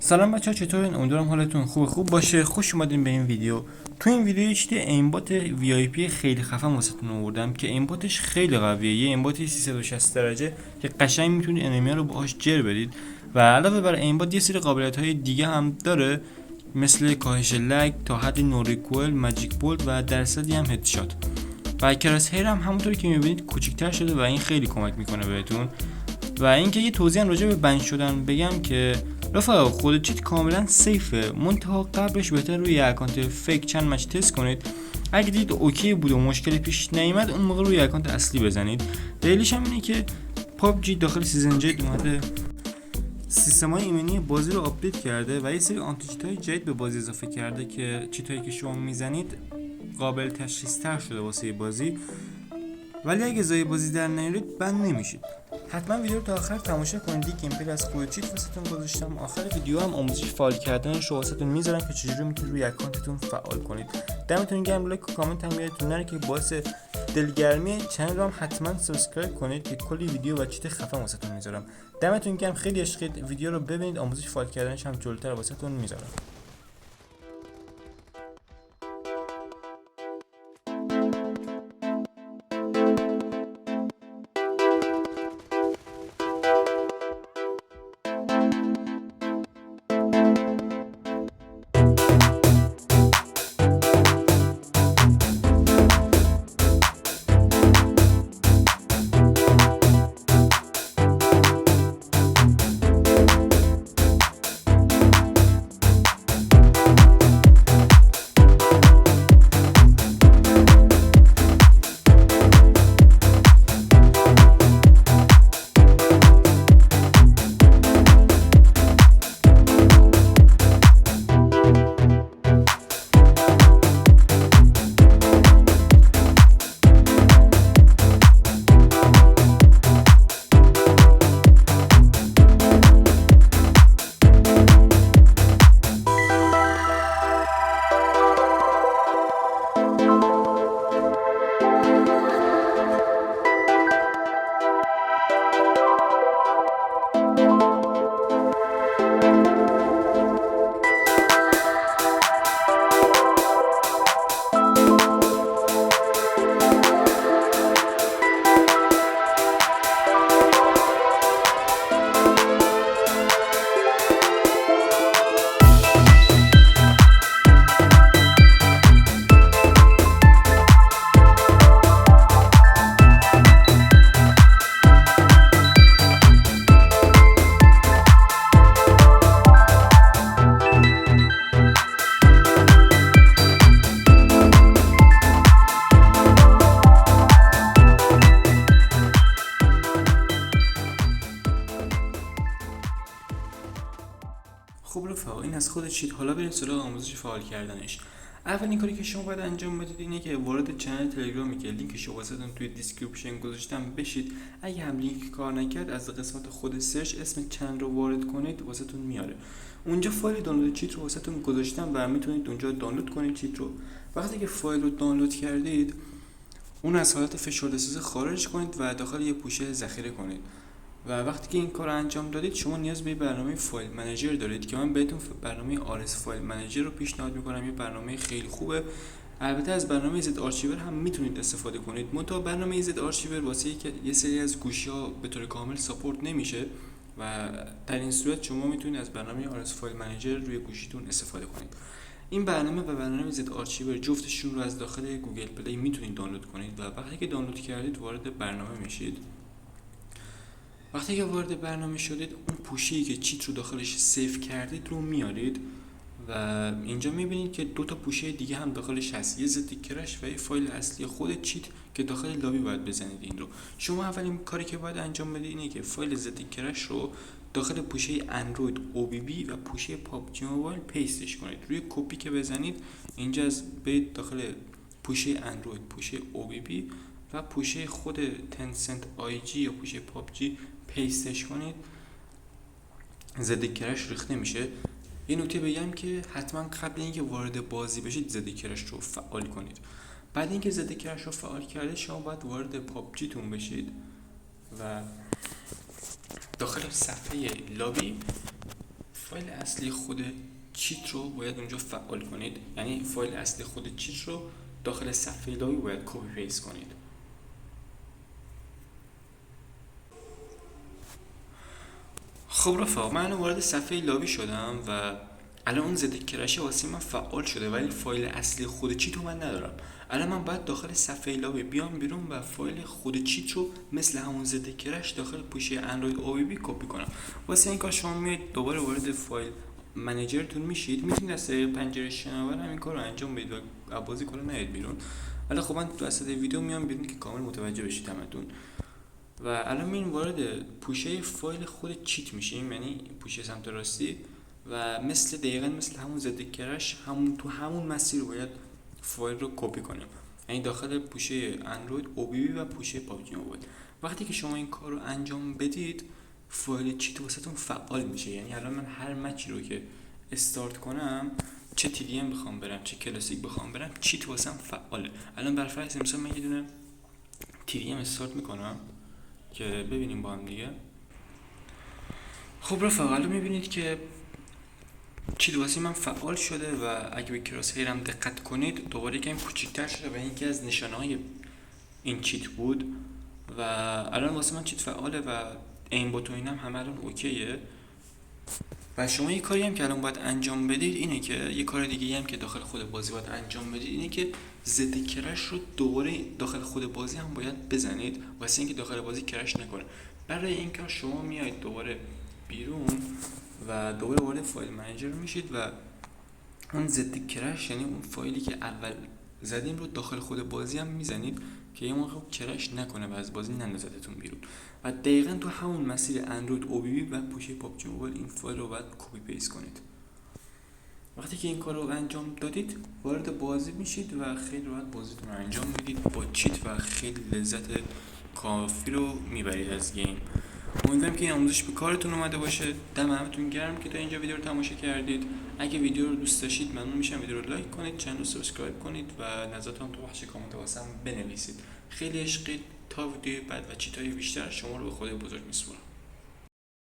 سلام بچه‌ها، چطورین؟ امیدوارم حالتون خوب باشه. خوش اومدین به این ویدیو. تو این ویدیو یه چیز ایمبات وی آی پی خیلی خفن واسهتون آوردم که ایمباتش خیلی قویه. یه ایمبات 360 درجه که قشنگ میتونید انیمیا رو باهاش جر بدید و علاوه بر ایمبات یه سری قابلیت‌های دیگه هم داره، مثل کاهش لگ تا حد نو ریکوئل، ماجیک بولد و درصدی هم هدشات. و کراس هیر هم همونطوری که میبینید کوچیک‌تر شده و این خیلی کمک میکنه بهتون. و اینکه یه توضیح راجع به بند شدن بگم که رفقا، خود چیت کاملا سیفه، منتها قبلش بهتر روی اکانت فیک چند مچ تست کنید. اگه دید اوکی بود و مشکلی پیش نیامد، اون موقع روی اکانت اصلی بزنید. دلیلش هم اینه که پابجی داخل سیزن جدید اومده سیستم‌های ایمنی بازی رو آپدیت کرده و یه سری آنتی چیت‌های جدید به بازی اضافه کرده که چیتایی که شما میزنید قابل تشخیص تر شده واسه بازی. ولی اگه زای بازی در نیارید بند نمیشید. حتما ویدیو رو تا آخر تماشا کنید. گیم پلی از خود چیت واسهتون گذاشتم. آخر ویدیو هم آموزش فعال کردنش رو واسهتون میذارم که چجوری میتونید روی اکانتتون فعال کنید. دمتون گرم. لایک و کامنت هم یادتون نره که باعث دلگرمی چنل رو هم حتما سابسکرایب کنید که کلی ویدیو و چیت خفن واسهتون میذارم. دمتون گرم، خیلی عشقید. ویدیو رو ببینید، آموزش فعال کردنش هم جلوتر واسهتون میذارم. خب رفقا، این از خود چیت. حالا بریم سراغ آموزش فعال کردنش. اولین کاری که شما باید انجام بدید اینه که وارد چنل تلگرامی که لینکش رو واسهتون توی دیسکریپشن گذاشتم بشید. اگه هم لینک کار نکرد، از قسمت خود سرچ اسم چنل رو وارد کنید، واسهتون میاره. اونجا فایل دانلود چیت رو واسهتون گذاشتم و میتونید اونجا دانلود کنید چیت رو. وقتی که فایل رو دانلود کردید، اون از حالت فشرده‌ساز خارج کنید و داخل یه پوشه ذخیره کنید. و وقتی که این کار رو انجام دادید، شما نیاز به برنامه فایل منیجر دارید که من بهتون برنامه RS فایل منیجر رو پیشنهاد میکنم. یه برنامه خیلی خوبه. البته از برنامه زد آرشیور هم میتونید استفاده کنید. منتها برنامه زد آرشیور واسه که یه سری از گوشی‌ها به طور کامل ساپورت نمیشه و در این صورت شما میتونید از برنامه RS فایل منیجر روی گوشیتون استفاده کنید. این برنامه و برنامه زد آرشیور جفتشون رو از داخل گوگل پلی میتونید دانلود کنید و وقتی که دانلود کردید وارد برنامه میشید. وقتی که وارد برنامه شدید، اون پوشه‌ای که چیت رو داخلش سیو کردید رو میارید و اینجا میبینید که دو تا پوشه دیگه هم داخلش هست، یه ضد کرش و یه فایل اصلی خود چیت که داخل لابی باید بزنید. این رو شما اولین کاری که باید انجام بدید اینه که فایل ضد کرش رو داخل پوشه اندروید OBB و پوشه پابجی موبایل پیستش کنید. روی کپی که بزنید، اینجا از برید داخل پوشه اندروید، پوشه OBB و پوشه خود تنسنت IG یا پوشه پابجی پیستش کنید. ضد کرش ریخته میشه. یه نکته بگم که حتما قبل اینکه وارد بازی بشید ضد کرش رو فعال کنید. بعد اینکه ضد کرش رو فعال کرده، شما باید وارد پابجی تون بشید و داخل صفحه لابی فایل اصلی خود چیت رو باید اونجا فعال کنید، یعنی فایل اصلی خود چیت رو داخل صفحه لابی باید کپی پیست کنید. خب رفقا، من وارد صفحه لابی شدم و الان اون ضد کرش واسه من فعال شده، ولی فایل اصلی خود چیت رو من ندارم. الان من باید داخل صفحه لابی بیام بیرون و فایل خود چیت رو مثل همون ضد کرش داخل پوشه اندروید او بی بی کپی کنم. واسه این کار شما میاد دوباره وارد فایل منیجرتون میشید، میتونید از طریق پنجره شناور همین کار رو انجام بدید و بازی کنه نیاد بیرون. ولی خب من تو وسط ویدیو میام بیرون که کامل متوجه بشید همتون. و الان میریم وارد پوشه فایل خود چیت میشیم، یعنی پوشه سمت راستی، و دقیقا مثل همون ضد کرش تو همون مسیر باید فایل رو کپی کنیم، یعنی داخل پوشه اندروید او بی بی و پوشه پابجی موبایل. وقتی که شما این کار رو انجام بدید فایل چیت واسهتون فعال میشه. یعنی الان من هر مچی رو که استارت کنم، چه تی دی ام بخوام برم چه کلاسیک بخوام برم، چیت واسم فعاله. الان بر فرض مثلا من یه دونه تی دی ام استارت میکنم که ببینیم با هم دیگه. خب رفقا، الان میبینید که چیت واسه من فعال شده و اگه به کراس هیرم دقت کنید دوباره یکم کوچیک‌تر شده و یکی از نشانه‌های این چیت بود. و الان واسه من چیت فعاله و این بوت و اینم همه الان اوکیه. و شما یه کاری هم که الان باید انجام بدید اینه که یه کار دیگه هم که داخل خود بازی باید انجام بدید اینه که ضد کرش رو دوباره داخل خود بازی هم باید بزنید واسه اینکه داخل بازی کرش نکنه. برای این کار شما میایید دوباره بیرون و دوباره وارد فایل منیجر میشید و اون ضد کرش، یعنی اون فایلی که اول زدیم رو داخل خود بازی هم میزنید که یه موقع کرش نکنه و از بازی نندازتتون بیرون. و دقیقا تو همون مسیر اندروید او بی بی و پوشه پابجی موبایل این فایل رو باید کپی پیست کنید. وقتی که این کار رو انجام دادید وارد بازی میشید و خیلی راحت بازیتون رو انجام میدید با چیت و خیلی لذت کافی رو میبرید از گیم. امیدوارم که این آموزش به کارتون اومده باشه. دم همتون گرم که تا اینجا ویدیو رو تماشا کردید. اگه ویدیو رو دوست داشتید ممنون میشم ویدیو رو لایک کنید، چنل رو سابسکرایب کنید و نظرتون تو بخش کامنت واسم بنویسید. خیلی عشقید. تا ویدیو بعد و چیتای بیشتر شما رو به خدای بزرگ میسپارم.